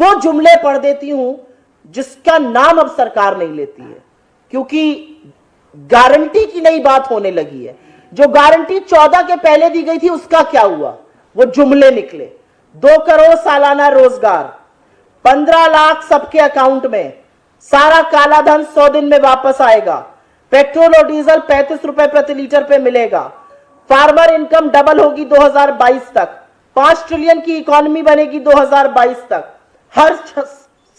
वो जुमले पढ़ देती हूं जिसका नाम अब सरकार नहीं लेती है, क्योंकि गारंटी की नई बात होने लगी है। जो गारंटी 14 के पहले दी गई थी उसका क्या हुआ, वो जुमले निकले। 2 करोड़ सालाना रोजगार, 15 लाख सबके अकाउंट में, सारा काला धन 100 दिन में वापस आएगा, पेट्रोल और डीजल 35 रुपए प्रति लीटर पे मिलेगा, फार्मर इनकम डबल होगी 2022 तक, 5 ट्रिलियन की इकोनॉमी बनेगी 2022 तक, हर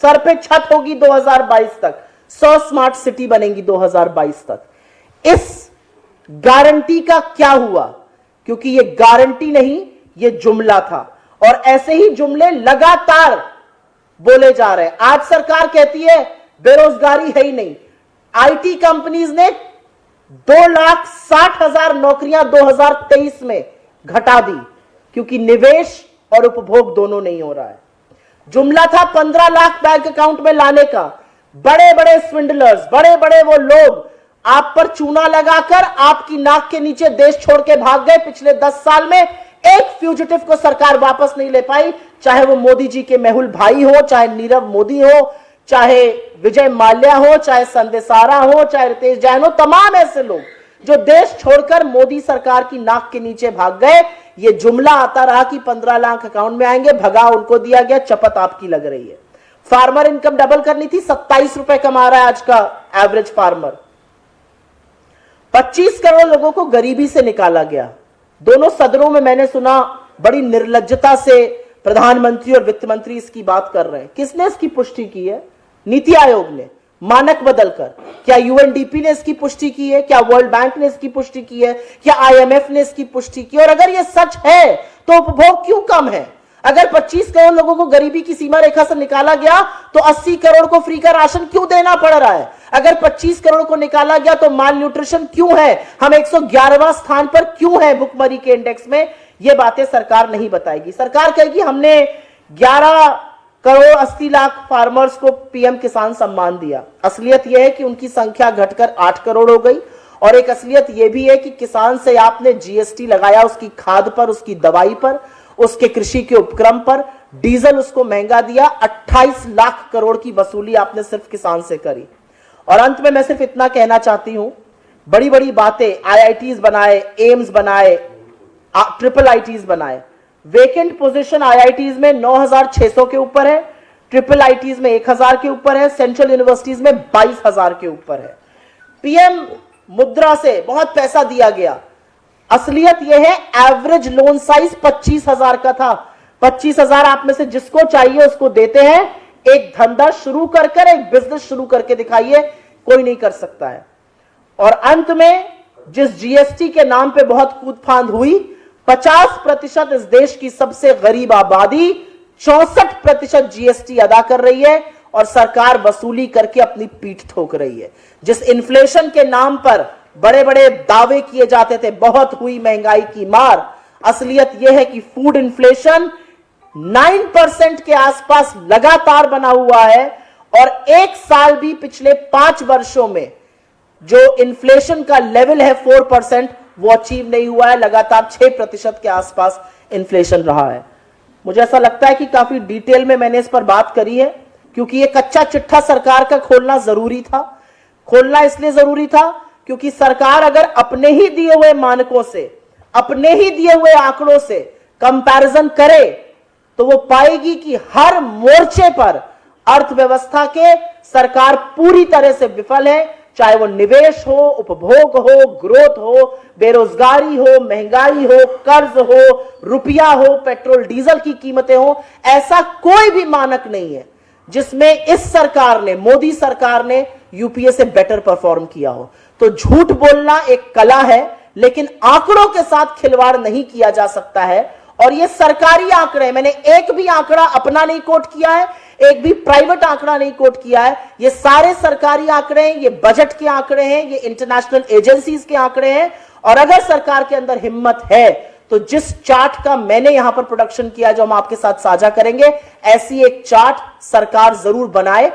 सर पे छत होगी 2022 तक, 100 स्मार्ट सिटी बनेगी 2022 तक। इस गारंटी का क्या हुआ? क्योंकि ये गारंटी नहीं, ये जुमला था, और ऐसे ही जुमले लगातार बोले जा रहे हैं। आज सरकार कहती है बेरोजगारी है ही नहीं। आईटी कंपनीज ने 2,60,000 नौकरियां 2023 में घटा दी, क्योंकि निवेश और उपभोग दोनों नहीं हो रहा है। जुमला था 15 लाख बैंक अकाउंट में लाने का। बड़े बड़े स्विंडलर्स, बड़े बड़े वो लोग आप पर चूना लगाकर आपकी नाक के नीचे देश छोड़ के भाग गए। पिछले 10 साल में एक फ्यूजिटिव को सरकार वापस नहीं ले पाई, चाहे वो मोदी जी के मेहुल भाई हो, चाहे नीरव मोदी हो, चाहे विजय माल्या हो, चाहे संदेशारा हो, चाहे रितेश जैन हो। तमाम ऐसे लोग जो देश छोड़कर मोदी सरकार की नाक के नीचे भाग गए। ये जुमला आता रहा कि 15 लाख अकाउंट में आएंगे, भगा उनको दिया गया, चपत आपकी लग रही है। फार्मर इनकम डबल करनी थी, 27 रुपए कमा रहा है आज का एवरेज फार्मर। 25 करोड़ लोगों को गरीबी से निकाला गया। दोनों सदनों में मैंने सुना बड़ी निर्लज्जता से प्रधानमंत्री और वित्त मंत्री इसकी बात कर रहे हैं। किसने इसकी पुष्टि की है? नीति आयोग ने, मानक बदलकर। क्या यूएनडीपी ने इसकी पुष्टि की है? क्या वर्ल्ड बैंक ने इसकी पुष्टि की है? क्या आईएमएफ ने इसकी पुष्टि की? और अगर यह सच है तो उपभोग क्यों कम है? अगर 25 करोड़ लोगों को गरीबी की सीमा रेखा से निकाला गया तो 80 करोड़ को फ्री का राशन क्यों देना पड़ रहा है? अगर 25 करोड़ को निकाला गया तो माल न्यूट्रिशन क्यों है? हम 111वां स्थान पर क्यों है भुखमरी के इंडेक्स में? ये बातें सरकार नहीं बताएगी। सरकार कहेगी हमने 11 करोड़ 80 लाख फार्मर्स को पीएम किसान सम्मान दिया। असलियत यह है कि उनकी संख्या घटकर 8 करोड़ हो गई। और एक असलियत यह भी है कि किसान से आपने जीएसटी लगाया, उसकी खाद पर, उसकी दवाई पर, उसके कृषि के उपक्रम पर, डीजल उसको महंगा दिया। 28 लाख करोड़ की वसूली आपने सिर्फ किसान से करी। और अंत में मैं सिर्फ इतना कहना चाहती हूं, बड़ी बड़ी बातें, आईआईटीज बनाए, एम्स बनाए, ट्रिपल आईटीज बनाए। वेकेंट पोजीशन आईआईटीज में 9,600 के ऊपर है, ट्रिपल आईटीज में 1,000 के ऊपर है, सेंट्रल यूनिवर्सिटीज में 22,000 के ऊपर है। पीएम मुद्रा से बहुत पैसा दिया गया। असलियत यह है एवरेज लोन साइज 25,000 का था। 25,000 आप में से जिसको चाहिए उसको देते हैं। एक धंधा शुरू कर एक बिजनेस शुरू करके दिखाइए, कोई नहीं कर सकता है। और अंत में जिस जीएसटी के नाम पे बहुत कूदफांद हुई, 50% इस देश की सबसे गरीब आबादी 64% जीएसटी अदा कर रही है और सरकार वसूली करके अपनी पीठ ठोक रही है। जिस इन्फ्लेशन के नाम पर बड़े बड़े दावे किए जाते थे, बहुत हुई महंगाई की मार, असलियत यह है कि फूड इन्फ्लेशन 9% के आसपास लगातार बना हुआ है। और एक साल भी पिछले 5 वर्षों में जो इन्फ्लेशन का लेवल है 4%, वो अचीव नहीं हुआ है। लगातार 6% के आसपास इन्फ्लेशन रहा है। मुझे ऐसा लगता है कि काफी डिटेल में मैंने इस पर बात करी है, क्योंकि ये कच्चा चिट्ठा सरकार का खोलना जरूरी था। खोलना इसलिए जरूरी था क्योंकि सरकार अगर अपने ही दिए हुए मानकों से, अपने ही दिए हुए आंकड़ों से कंपैरिजन करे तो वो पाएगी कि हर मोर्चे पर अर्थव्यवस्था के सरकार पूरी तरह से विफल है। चाहे वो निवेश हो, उपभोग हो, ग्रोथ हो, बेरोजगारी हो, महंगाई हो, कर्ज हो, रुपया हो, पेट्रोल डीजल की कीमतें हो, ऐसा कोई भी मानक नहीं है जिसमें इस सरकार ने, मोदी सरकार ने यूपीए से बेटर परफॉर्म किया हो। तो झूठ बोलना एक कला है, लेकिन आंकड़ों के साथ खिलवाड़ नहीं किया जा सकता है। और ये सरकारी आंकड़े, मैंने एक भी आंकड़ा अपना नहीं कोट किया है, एक भी प्राइवेट आंकड़ा नहीं कोट किया है। ये सारे सरकारी आंकड़े हैं, ये बजट के आंकड़े हैं, ये इंटरनेशनल एजेंसीज के आंकड़े हैं। और अगर सरकार के अंदर हिम्मत है तो जिस चार्ट का मैंने यहां पर प्रोडक्शन किया, जो हम आपके साथ साझा करेंगे, ऐसी एक चार्ट सरकार जरूर बनाए।